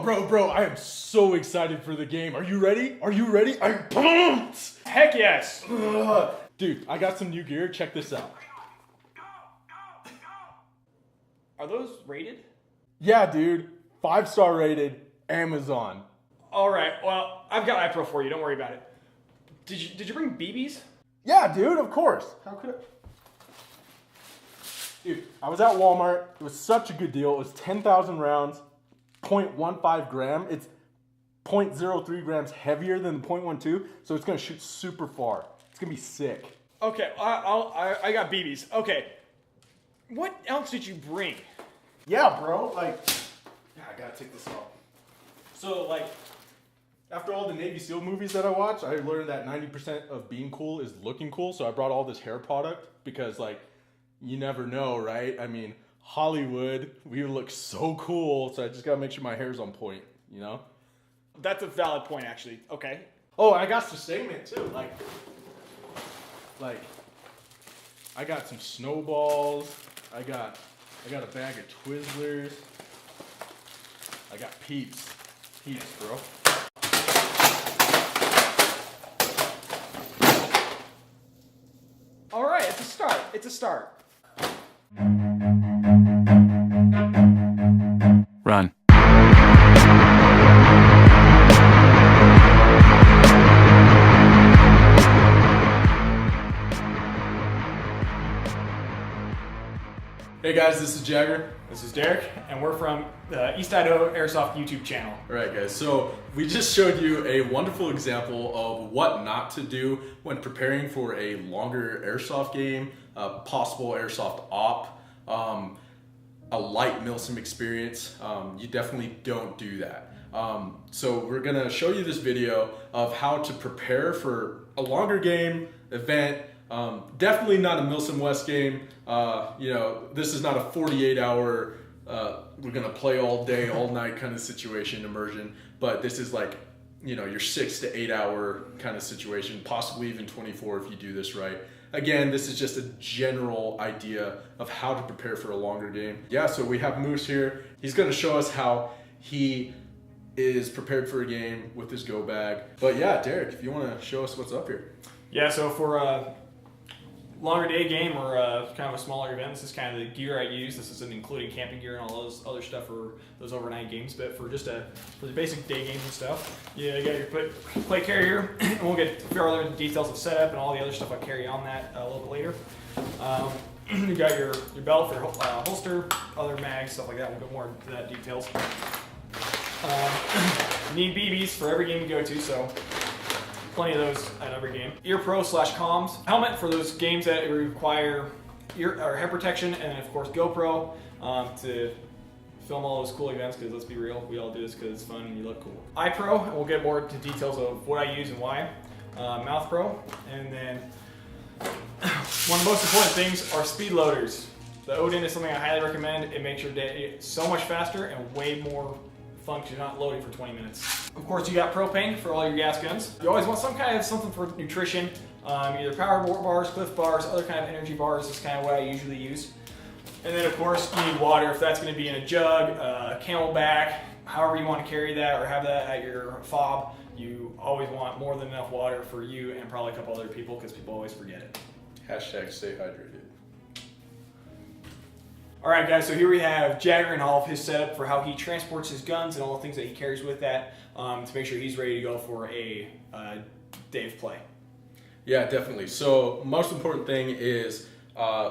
Bro, I am so excited for the game. Are you ready? I'm pumped! Heck yes! Dude, I got some new gear. Check this out. Are those rated? Yeah, dude. 5-star rated, Amazon. Alright, well, I've got iPro for you, don't worry about it. Did you bring BBs? Yeah, dude, of course. How could I? Dude, I was at Walmart. It was such a good deal. It was 10,000 rounds, 0.15 gram. It's 0.03 grams heavier than the 0.12, so it's gonna shoot super far. It's gonna be sick. Okay, I got BBs. Okay, what else did you bring? Yeah, bro. I gotta take this off. So, after all the Navy SEAL movies that I watch, I learned that 90% of being cool is looking cool. So I brought all this hair product because, you never know, right? I mean, Hollywood, we look so cool. So I just gotta make sure my hair's on point, you know? That's a valid point, actually. Okay. Oh, I got sustainment too. I got some snowballs. I got a bag of Twizzlers. I got Peeps. Peeps, bro. All right, it's a start. It's a start. Run. Hey guys, this is Jagger. This is Derrick, and we're from the East Idaho Airsoft YouTube channel. All right, guys. So we just showed you a wonderful example of what not to do when preparing for a longer airsoft game, a possible airsoft op, a light Milsim experience. You definitely don't do that. So we're gonna show you this video of how to prepare for a longer game event. Definitely not a Milsim West game. This is not a 48-hour, we're gonna play all day, all night kind of situation, immersion. But this is your 6 to 8 hour kind of situation, possibly even 24 if you do this right. Again, this is just a general idea of how to prepare for a longer game. Yeah, so we have Moose here. He's gonna show us how he is prepared for a game with his go bag. But yeah, Derrick, if you wanna show us what's up here. Yeah, so for a longer day game or kind of a smaller event, this is kind of the gear I use. This isn't including camping gear and all those other stuff for those overnight games, but for the basic day games and stuff, you got your plate carrier, and we'll get further into details of setup and all the other stuff I carry on that a little bit later. You got your belt for holster, other mags, stuff like that. We'll get more into that details. You need BBs for every game you go to, so plenty of those at every game. Ear Pro / comms. Helmet for those games that require ear or head protection, and of course GoPro to film all those cool events, because let's be real, we all do this because it's fun and you look cool. Eye Pro, and we'll get more into details of what I use and why. Mouth Pro, and then one of the most important things are speed loaders. The Odin is something I highly recommend. It makes your day so much faster and way more fun because you're not loading for 20 minutes. Of course, you got propane for all your gas guns. You always want something for nutrition, either power bars, Cliff bars, other kind of energy bars is kind of what I usually use. And then of course, you need water, if that's gonna be in a jug, Camelback, however you want to carry that or have that at your fob. You always want more than enough water for you and probably a couple other people, because people always forget it. Hashtag stay hydrated. Alright guys, so here we have Jagger and all of his setup for how he transports his guns and all the things that he carries with that to make sure he's ready to go for a day of play. Yeah, definitely. So most important thing is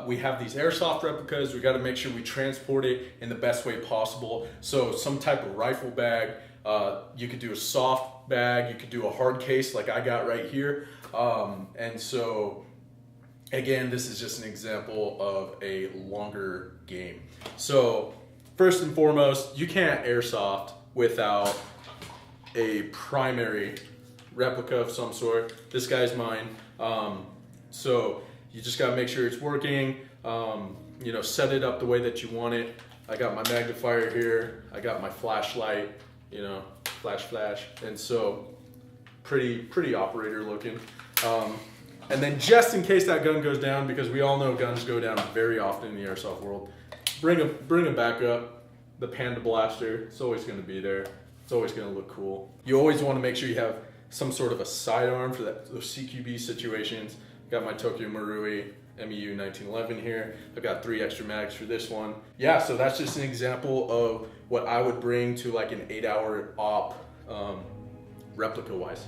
we have these airsoft replicas. We got to make sure we transport it in the best way possible. So some type of rifle bag. You could do a soft bag. You could do a hard case like I got right here. And so again, this is just an example of a longer game. So first and foremost, you can't airsoft without a primary replica of some sort. This guy's mine. So you just gotta make sure it's working. Set it up the way that you want it. I got my magnifier here. I got my flashlight, flash. And so pretty operator looking. And then just in case that gun goes down, because we all know guns go down very often in the airsoft world, bring a backup, the Panda Blaster. It's always going to be there. It's always going to look cool. You always want to make sure you have some sort of a sidearm for those CQB situations. Got my Tokyo Marui MEU 1911 here. I've got 3 extra mags for this one. Yeah, so that's just an example of what I would bring to like an 8-hour op replica wise.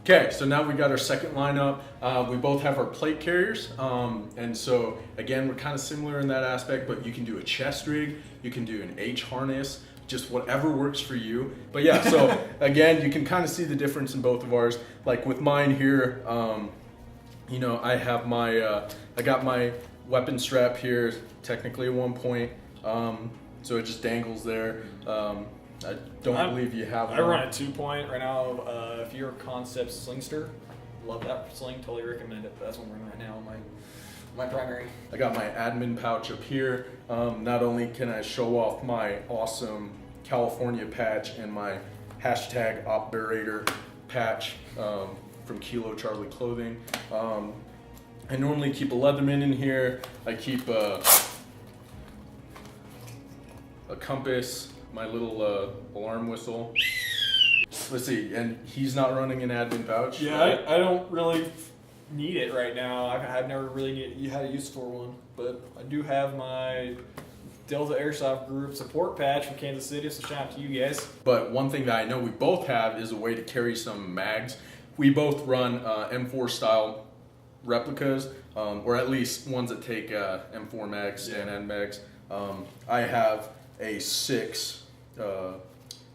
Okay, so now we got our second lineup. We both have our plate carriers. And so again, we're kind of similar in that aspect, but you can do a chest rig, you can do an H harness, just whatever works for you. But yeah, so again, you can kind of see the difference in both of ours. Like with mine here, you know, I have my, I got my weapon strap here, technically at 1 point. So it just dangles there. I don't believe you have one. I run a 2-point right now. If you're a Concept Slingster, love that sling, totally recommend it. But that's what I'm running right now, my primary. I got my admin pouch up here. Not only can I show off my awesome California patch and my hashtag operator patch from Kilo Charlie Clothing. I normally keep a Leatherman in here. I keep a compass, my little alarm whistle. Let's see, and he's not running an admin pouch. Yeah, right? I don't really need it right now. I've never really had a use for one, but I do have my Delta Airsoft Group support patch from Kansas City, so shout out to you guys. But one thing that I know we both have is a way to carry some mags. We both run M4 style replicas, or at least ones that take M4 mags and N mags. I have a 6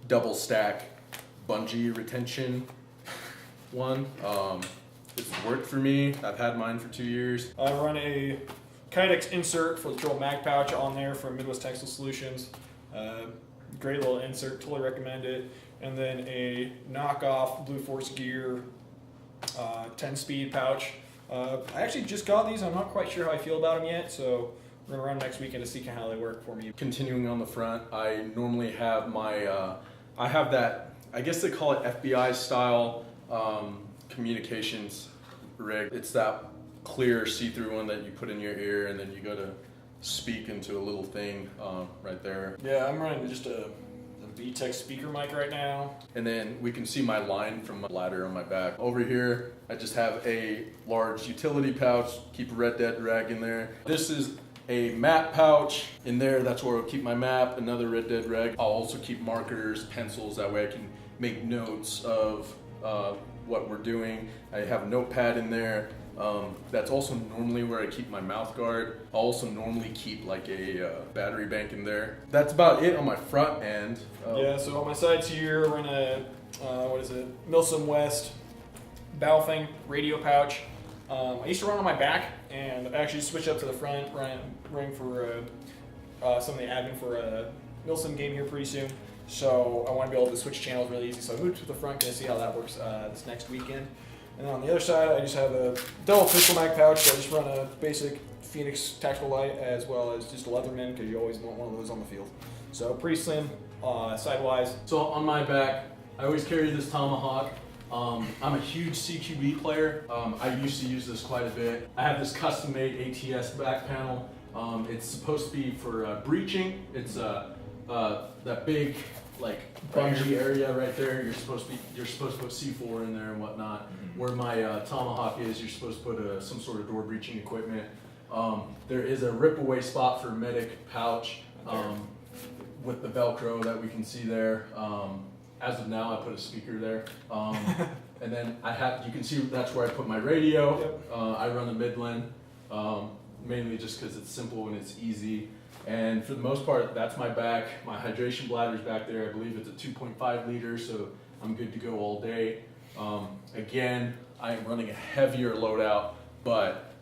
double stack bungee retention one. It's worked for me. I've had mine for 2 years. I run a Kydex insert for the Troll mag pouch on there from Midwest Textile Solutions. Great little insert, totally recommend it. And then a knockoff Blue Force Gear 10-speed pouch. I actually just got these. I'm not quite sure how I feel about them yet, so we're gonna run next weekend to see kind of how they work for me. Continuing on the front, I normally have my, I have that, I guess they call it FBI style communications rig. It's that clear see-through one that you put in your ear and then you go to speak into a little thing right there. Yeah, I'm running just a VTech speaker mic right now. And then we can see my line from my ladder on my back. Over here, I just have a large utility pouch, keep a Red Dead rag in there. This is a map pouch. In there, that's where I'll keep my map, another Red Dead rag. I'll also keep markers, pencils, that way I can make notes of what we're doing. I have a notepad in there. That's also normally where I keep my mouth guard. I'll also normally keep like a battery bank in there. That's about it on my front end. Yeah, so on my sides here, we're in a, Milsim West Baofeng radio pouch. I used to run on my back, and I actually switched up to the front, running for some of the admin for a Milsim game here pretty soon. So I want to be able to switch channels really easy. So I moved to the front, gonna see how that works this next weekend. And then on the other side, I just have a double pistol mag pouch. I just run a basic Phoenix tactical light as well as just a Leatherman because you always want one of those on the field. So pretty slim sidewise. So on my back, I always carry this Tomahawk. I'm a huge CQB player. I used to use this quite a bit. I have this custom-made ATS back panel. It's supposed to be for breaching. It's that big like bungee area right there. You're supposed to put C4 in there and whatnot. Mm-hmm. Where my Tomahawk is, you're supposed to put some sort of door breaching equipment. There is a rip away spot for medic pouch with the Velcro that we can see there. As of now, I put a speaker there. And then you can see that's where I put my radio. Yep. I run a Midland, mainly just because it's simple and it's easy. And for the most part, that's my back. My hydration bladder's back there. I believe it's a 2.5 liter, so I'm good to go all day. Again, I am running a heavier loadout, but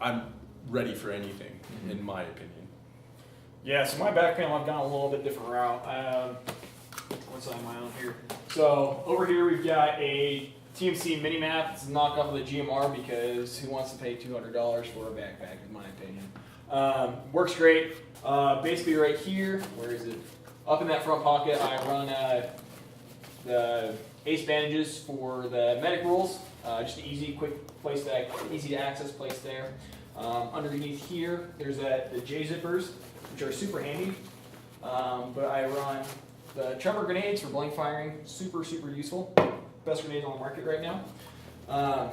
I'm ready for anything, in my opinion. Yeah, so my back panel, I've gone a little bit different route. What's on my own here? So over here we've got a TMC mini map. It's a knockoff of the GMR because who wants to pay $200 for a backpack, in my opinion. Works great. Basically right here, where is it? Up in that front pocket, I run the ace bandages for the medic rolls. Just an easy, quick place, easy to access place there. Underneath here, there's the J zippers, which are super handy. but I run the Tremor grenades for blank firing. Super, super useful. Best grenades on the market right now.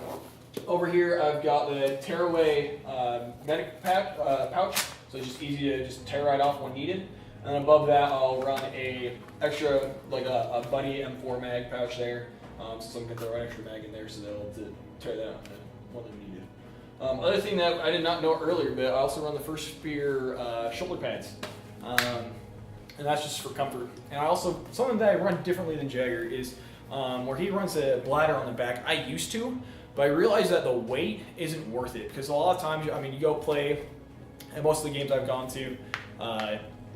Over here, I've got the tearaway medic pouch, so it's just easy to just tear right off when needed. And above that, I'll run a extra, like a Buddy M4 mag pouch there, so someone can throw an extra mag in there so they'll tear that out when they're needed. Other thing that I did not know earlier, but I also run the First Spear shoulder pads, and that's just for comfort. And I also, something that I run differently than Jagger is where he runs a bladder on the back. I used to, but I realized that the weight isn't worth it, because a lot of times, I mean, you go play, and most of the games I've gone to,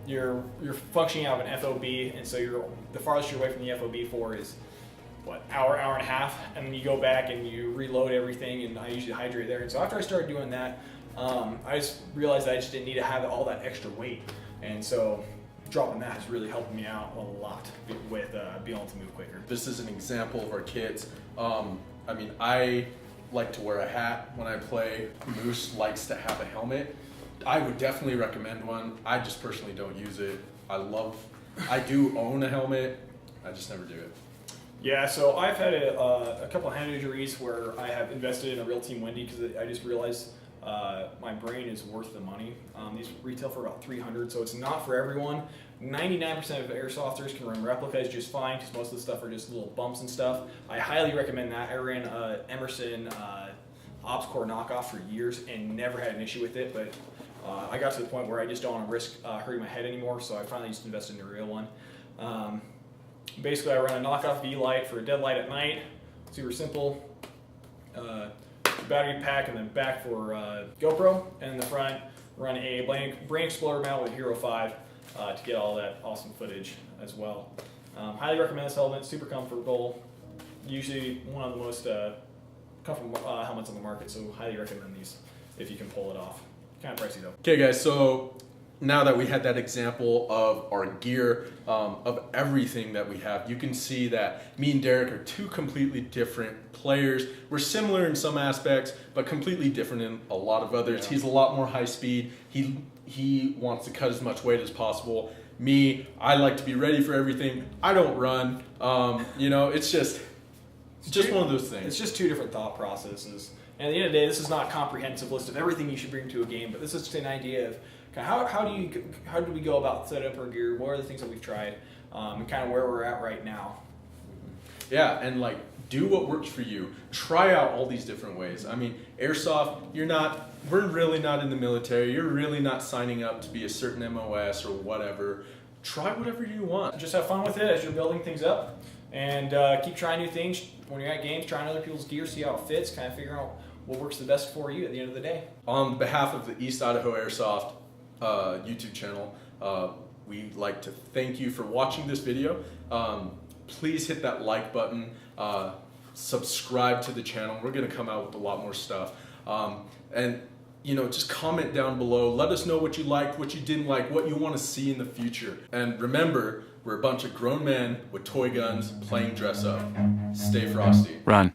you're functioning out of an FOB, and so the farthest you're away from the FOB for is what, hour and a half, and then you go back and you reload everything, and I usually hydrate there. And so after I started doing that, I just realized that I just didn't need to have all that extra weight, and so dropping that has really helped me out a lot with being able to move quicker. This is an example of our kits. I mean, I like to wear a hat when I play. Moose likes to have a helmet. I would definitely recommend one. I just personally don't use it. I do own a helmet. I just never do it. Yeah, so I've had a couple of hand injuries where I have invested in a Real Team Wendy because I just realized my brain is worth the money. These retail for about $300, so it's not for everyone. 99% of airsofters can run replicas just fine because most of the stuff are just little bumps and stuff. I highly recommend that. I ran Emerson Ops Core knockoff for years and never had an issue with it, but I got to the point where I just don't want to risk hurting my head anymore, so I finally just invested in a real one. Basically, I run a knockoff V-light for a dead light at night. Super simple. Battery pack and then back for GoPro, and in the front run a brain explorer mount with Hero 5 to get all that awesome footage as well. Highly recommend this helmet. Super comfortable. Usually one of the most comfortable helmets on the market, so highly recommend these if you can pull it off. Kind of pricey though. Okay guys, so now that we had that example of our gear, of everything that we have, you can see that me and Derrick are two completely different players. We're similar in some aspects, but completely different in a lot of others. Yeah. He's a lot more high speed. He wants to cut as much weight as possible. Me, I like to be ready for everything. I don't run. You know, it's just one of those things. It's just two different thought processes. And at the end of the day, this is not a comprehensive list of everything you should bring to a game, but this is just an idea of how do we go about setting up our gear? What are the things that we've tried, and kind of where we're at right now? Yeah, and like do what works for you. Try out all these different ways. I mean, airsoft. We're really not in the military. You're really not signing up to be a certain MOS or whatever. Try whatever you want. Just have fun with it as you're building things up, and keep trying new things. When you're at games, trying other people's gear, see how it fits, kind of figure out what works the best for you at the end of the day. On behalf of the East Idaho Airsoft YouTube channel, we'd like to thank you for watching this video. Please hit that like button, subscribe to the channel. We're going to come out with a lot more stuff. And you know, just comment down below. Let us know what you liked, what you didn't like, what you want to see in the future. And remember, we're a bunch of grown men with toy guns playing dress up. Stay frosty. Run.